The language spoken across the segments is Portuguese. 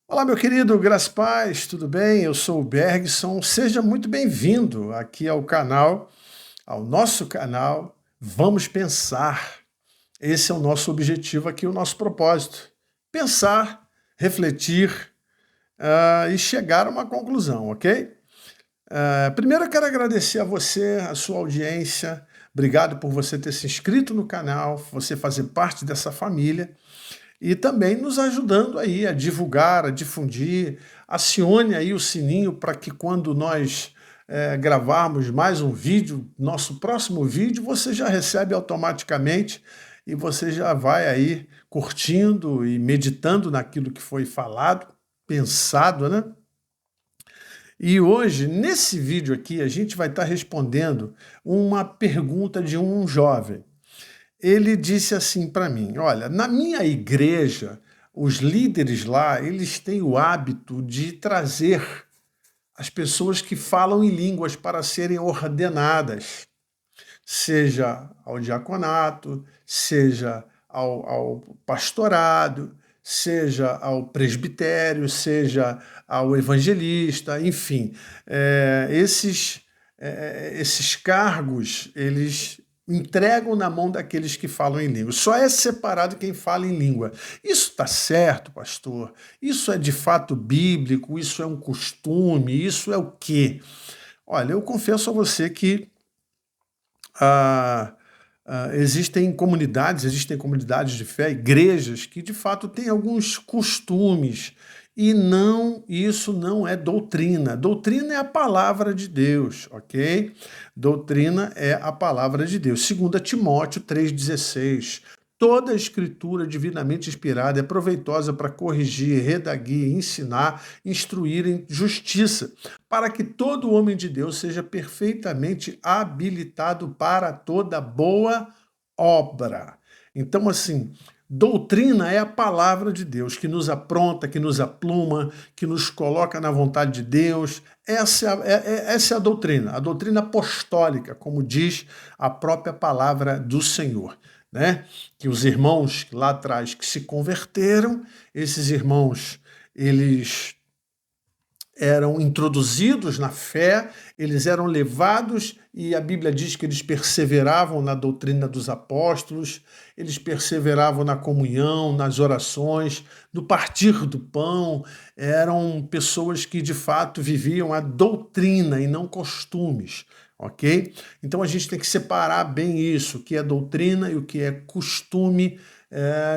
Olá, meu querido, graças a paz, tudo bem? Eu sou o Bergson, seja muito bem-vindo aqui ao canal, ao nosso canal Vamos Pensar. Esse é o nosso objetivo aqui, o nosso propósito. Pensar, refletir e chegar a uma conclusão, ok? Primeiro eu quero agradecer a você, a sua audiência, obrigado por você ter se inscrito no canal, você fazer parte dessa família e também nos ajudando aí a divulgar, a difundir. Acione aí o sininho para que quando nós gravarmos mais um vídeo, nosso próximo vídeo, você já recebe automaticamente e você já vai aí curtindo e meditando naquilo que foi falado, pensado, né? E hoje, nesse vídeo aqui, a gente vai estar respondendo uma pergunta de um jovem. Ele disse assim para mim: olha, na minha igreja, os líderes lá, eles têm o hábito de trazer as pessoas que falam em línguas para serem ordenadas, seja ao diaconato, seja ao pastorado, seja ao presbitério, seja ao evangelista, enfim, esses cargos, eles entregam na mão daqueles que falam em língua. Só é separado quem fala em língua. Isso está certo, pastor? Isso é de fato bíblico? Isso é um costume? Isso é o quê? Olha, eu confesso a você que ah, existem comunidades de fé, igrejas, que de fato têm alguns costumes, e isso não é doutrina. Doutrina é a palavra de Deus, ok? Doutrina é a palavra de Deus. 2 Timóteo 3,16. Toda a escritura divinamente inspirada é proveitosa para corrigir, redaguir, ensinar, instruir em justiça, para que todo homem de Deus seja perfeitamente habilitado para toda boa obra. Então, assim, doutrina é a palavra de Deus que nos apronta, que nos apluma, que nos coloca na vontade de Deus. Essa é a doutrina apostólica, como diz a própria palavra do Senhor. Né? Que os irmãos lá atrás que se converteram, esses irmãos, eles eram introduzidos na fé, eles eram levados, e a Bíblia diz que eles perseveravam na doutrina dos apóstolos, eles perseveravam na comunhão, nas orações, no partir do pão, eram pessoas que de fato viviam a doutrina e não costumes, ok? Então a gente tem que separar bem isso, o que é doutrina e o que é costume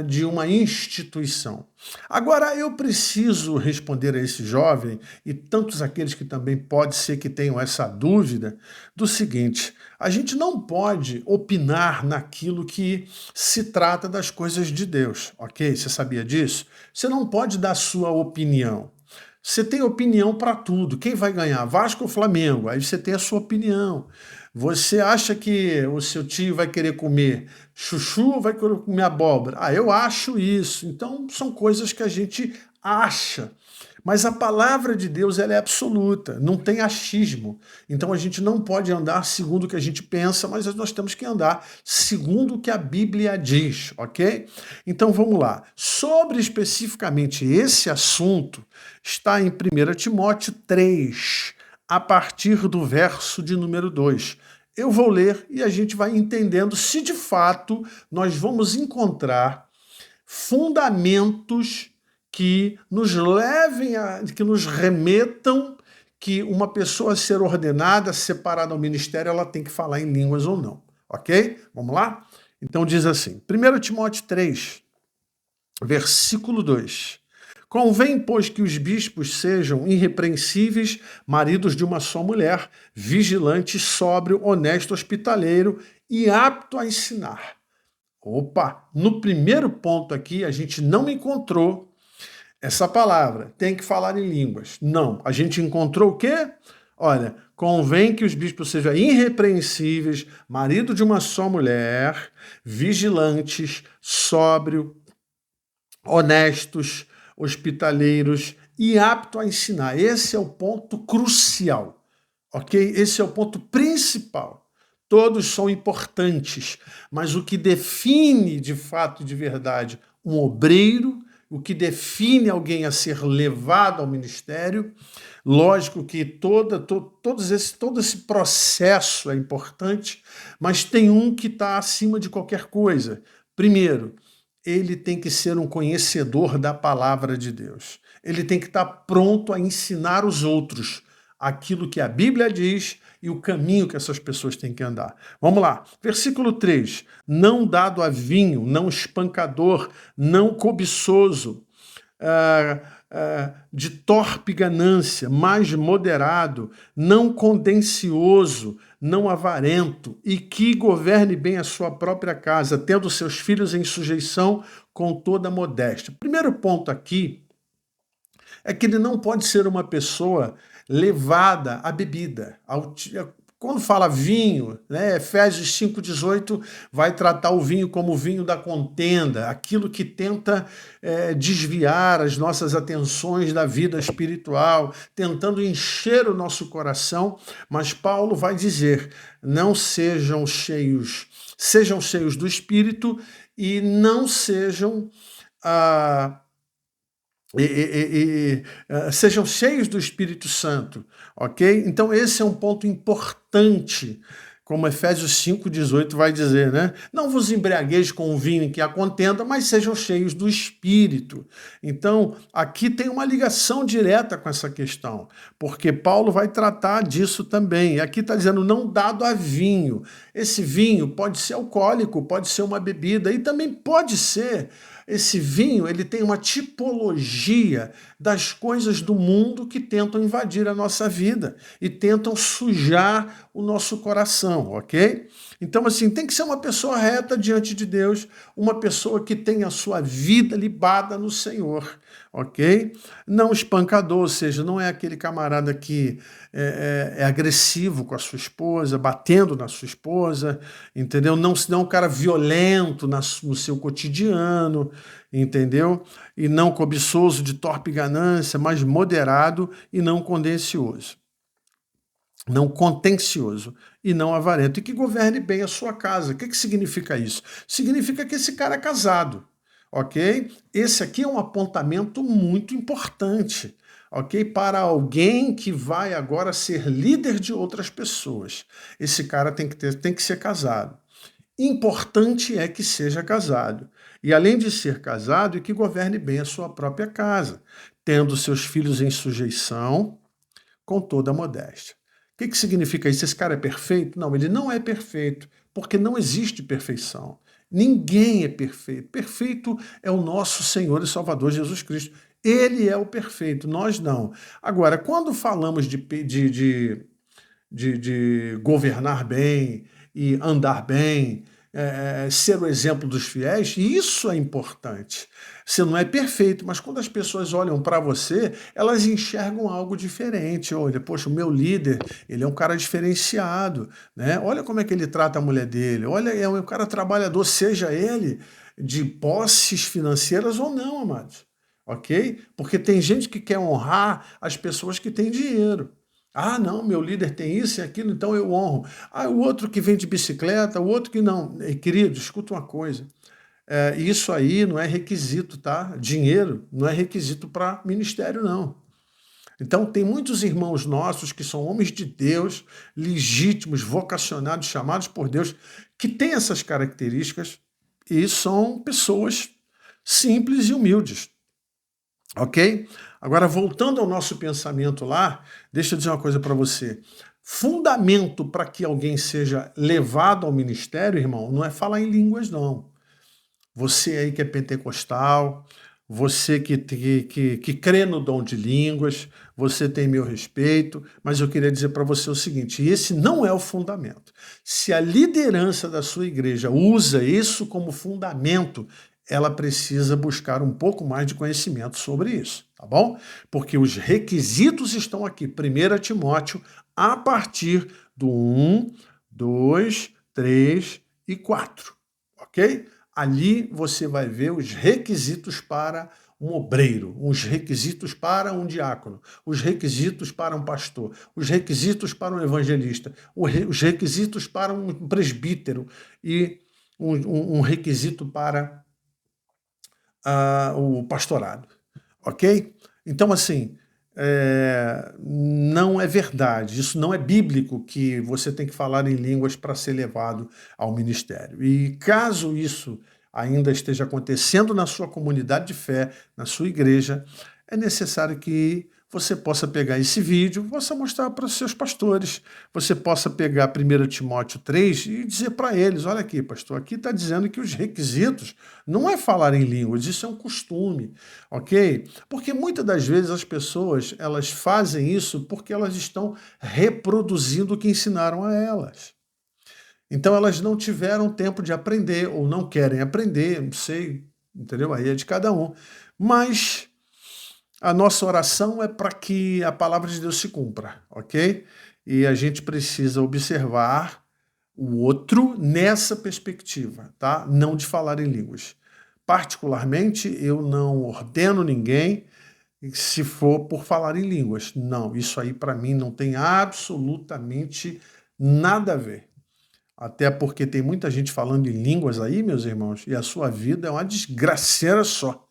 de uma instituição. Agora, eu preciso responder a esse jovem, e tantos aqueles que também pode ser que tenham essa dúvida, do seguinte: a gente não pode opinar naquilo que se trata das coisas de Deus, ok? Você sabia disso? Você não pode dar sua opinião. Você tem opinião para tudo. Quem vai ganhar? Vasco ou Flamengo? Aí você tem a sua opinião. Você acha que o seu tio vai querer comer chuchu ou vai querer comer abóbora? Ah, eu acho isso. Então, são coisas que a gente acha. Mas a palavra de Deus, ela é absoluta, não tem achismo. Então a gente não pode andar segundo o que a gente pensa, mas nós temos que andar segundo o que a Bíblia diz, ok? Então vamos lá. Sobre especificamente esse assunto, está em 1 Timóteo 3, a partir do verso de número 2. Eu vou ler e a gente vai entendendo se de fato nós vamos encontrar fundamentos que nos levem que nos remetam que uma pessoa a ser ordenada, separada ao ministério, ela tem que falar em línguas ou não, ok? Vamos lá? Então diz assim, 1 Timóteo 3, versículo 2. Convém, pois, que os bispos sejam irrepreensíveis, maridos de uma só mulher, vigilante, sóbrio, honesto, hospitaleiro e apto a ensinar. Opa, no primeiro ponto aqui a gente não encontrou essa palavra, tem que falar em línguas. Não, a gente encontrou o quê? Olha, convém que os bispos sejam irrepreensíveis, marido de uma só mulher, vigilantes, sóbrio, honestos, hospitaleiros e apto a ensinar. Esse é o ponto crucial, ok? Esse é o ponto principal. Todos são importantes, mas o que define de fato e de verdade um obreiro o que define alguém a ser levado ao ministério. Lógico que todo esse processo é importante, mas tem um que está acima de qualquer coisa. Primeiro, ele tem que ser um conhecedor da palavra de Deus. Ele tem que estar pronto a ensinar os outros aquilo que a Bíblia diz e o caminho que essas pessoas têm que andar. Vamos lá, versículo 3. Não dado a vinho, não espancador, não cobiçoso, de torpe ganância, mais moderado, não condencioso, não avarento, e que governe bem a sua própria casa, tendo seus filhos em sujeição com toda modéstia. Primeiro ponto aqui é que ele não pode ser uma pessoa levada à bebida. Quando fala vinho, né, Efésios 5,18 vai tratar o vinho como o vinho da contenda, aquilo que tenta desviar as nossas atenções da vida espiritual, tentando encher o nosso coração, mas Paulo vai dizer, não sejam cheios do Espírito e não sejam... sejam cheios do Espírito Santo, ok? Então esse é um ponto importante, como Efésios 5,18 vai dizer, né? Não vos embriagueis com o vinho em que há contenda, mas sejam cheios do Espírito. Então, aqui tem uma ligação direta com essa questão, porque Paulo vai tratar disso também. Aqui está dizendo, não dado a vinho. Esse vinho pode ser alcoólico, pode ser uma bebida, e também pode ser... Esse vinho, ele tem uma tipologia das coisas do mundo que tentam invadir a nossa vida e tentam sujar o nosso coração, ok? Então, assim, tem que ser uma pessoa reta diante de Deus, uma pessoa que tem a sua vida libada no Senhor, ok? Não espancador, ou seja, não é aquele camarada que é agressivo com a sua esposa, batendo na sua esposa, entendeu? Não é um cara violento no seu cotidiano, entendeu? E não cobiçoso de torpe ganância, mas moderado e não condencioso. Não contencioso e não avarento, e que governe bem a sua casa. O que significa isso? Significa que esse cara é casado, ok? Esse aqui é um apontamento muito importante, ok? Para alguém que vai agora ser líder de outras pessoas. Esse cara tem que ser casado. Importante é que seja casado. E além de ser casado, que governe bem a sua própria casa, tendo seus filhos em sujeição com toda a modéstia. O que significa isso? Esse cara é perfeito? Não, ele não é perfeito, porque não existe perfeição. Ninguém é perfeito. Perfeito é o nosso Senhor e Salvador Jesus Cristo. Ele é o perfeito, nós não. Agora, quando falamos de governar bem e andar bem, ser o exemplo dos fiéis, isso é importante. Você não é perfeito, mas quando as pessoas olham para você, elas enxergam algo diferente. Olha, poxa, o meu líder, ele é um cara diferenciado, né? Olha como é que ele trata a mulher dele, olha, é um cara trabalhador, seja ele de posses financeiras ou não, amados, ok? Porque tem gente que quer honrar as pessoas que têm dinheiro. Ah, não, meu líder tem isso e aquilo, então eu honro. Ah, o outro que vem de bicicleta, o outro que não. Querido, escuta uma coisa. Isso aí não é requisito, tá? Dinheiro não é requisito para ministério, não. Então, tem muitos irmãos nossos que são homens de Deus, legítimos, vocacionados, chamados por Deus, que têm essas características e são pessoas simples e humildes. Ok? Agora, voltando ao nosso pensamento lá, deixa eu dizer uma coisa para você. Fundamento para que alguém seja levado ao ministério, irmão, não é falar em línguas, não. Você aí que é pentecostal, você que crê no dom de línguas, você tem meu respeito, mas eu queria dizer para você o seguinte, esse não é o fundamento. Se a liderança da sua igreja usa isso como fundamento, ela precisa buscar um pouco mais de conhecimento sobre isso, tá bom? Porque os requisitos estão aqui, 1 Timóteo, a partir do 1, 2, 3 e 4, ok? Ali você vai ver os requisitos para um obreiro, os requisitos para um diácono, os requisitos para um pastor, os requisitos para um evangelista, os requisitos para um presbítero e um requisito para o pastorado, ok? Então, assim, não é verdade, isso não é bíblico que você tem que falar em línguas para ser levado ao ministério. E caso isso ainda esteja acontecendo na sua comunidade de fé, na sua igreja, é necessário que você possa pegar esse vídeo, possa mostrar para os seus pastores, você possa pegar 1 Timóteo 3 e dizer para eles, olha aqui, pastor, aqui está dizendo que os requisitos não é falar em línguas, isso é um costume, ok? Porque muitas das vezes as pessoas, elas fazem isso porque elas estão reproduzindo o que ensinaram a elas. Então elas não tiveram tempo de aprender ou não querem aprender, não sei, entendeu? Aí é de cada um. Mas a nossa oração é para que a palavra de Deus se cumpra, ok? E a gente precisa observar o outro nessa perspectiva, tá? Não de falar em línguas. Particularmente, eu não ordeno ninguém se for por falar em línguas. Não, isso aí para mim não tem absolutamente nada a ver. Até porque tem muita gente falando em línguas aí, meus irmãos, e a sua vida é uma desgraceira só.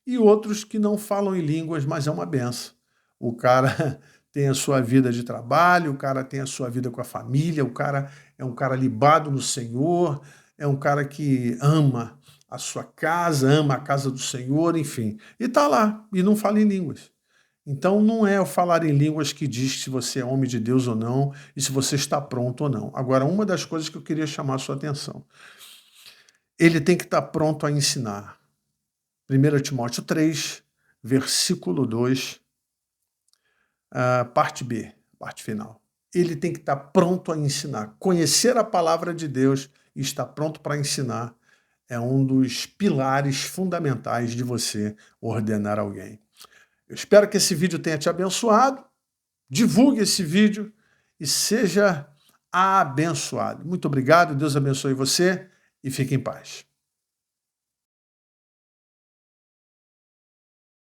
E outros que não falam em línguas, mas é uma benção. O cara tem a sua vida de trabalho, o cara tem a sua vida com a família, o cara é um cara libado no Senhor, é um cara que ama a sua casa, ama a casa do Senhor, enfim. E está lá, e não fala em línguas. Então não é o falar em línguas que diz se você é homem de Deus ou não, e se você está pronto ou não. Agora, uma das coisas que eu queria chamar a sua atenção, ele tem que estar pronto a ensinar. 1 Timóteo 3, versículo 2, parte B, parte final. Ele tem que estar pronto a ensinar. Conhecer a palavra de Deus e estar pronto para ensinar é um dos pilares fundamentais de você ordenar alguém. Eu espero que esse vídeo tenha te abençoado. Divulgue esse vídeo e seja abençoado. Muito obrigado, Deus abençoe você e fique em paz.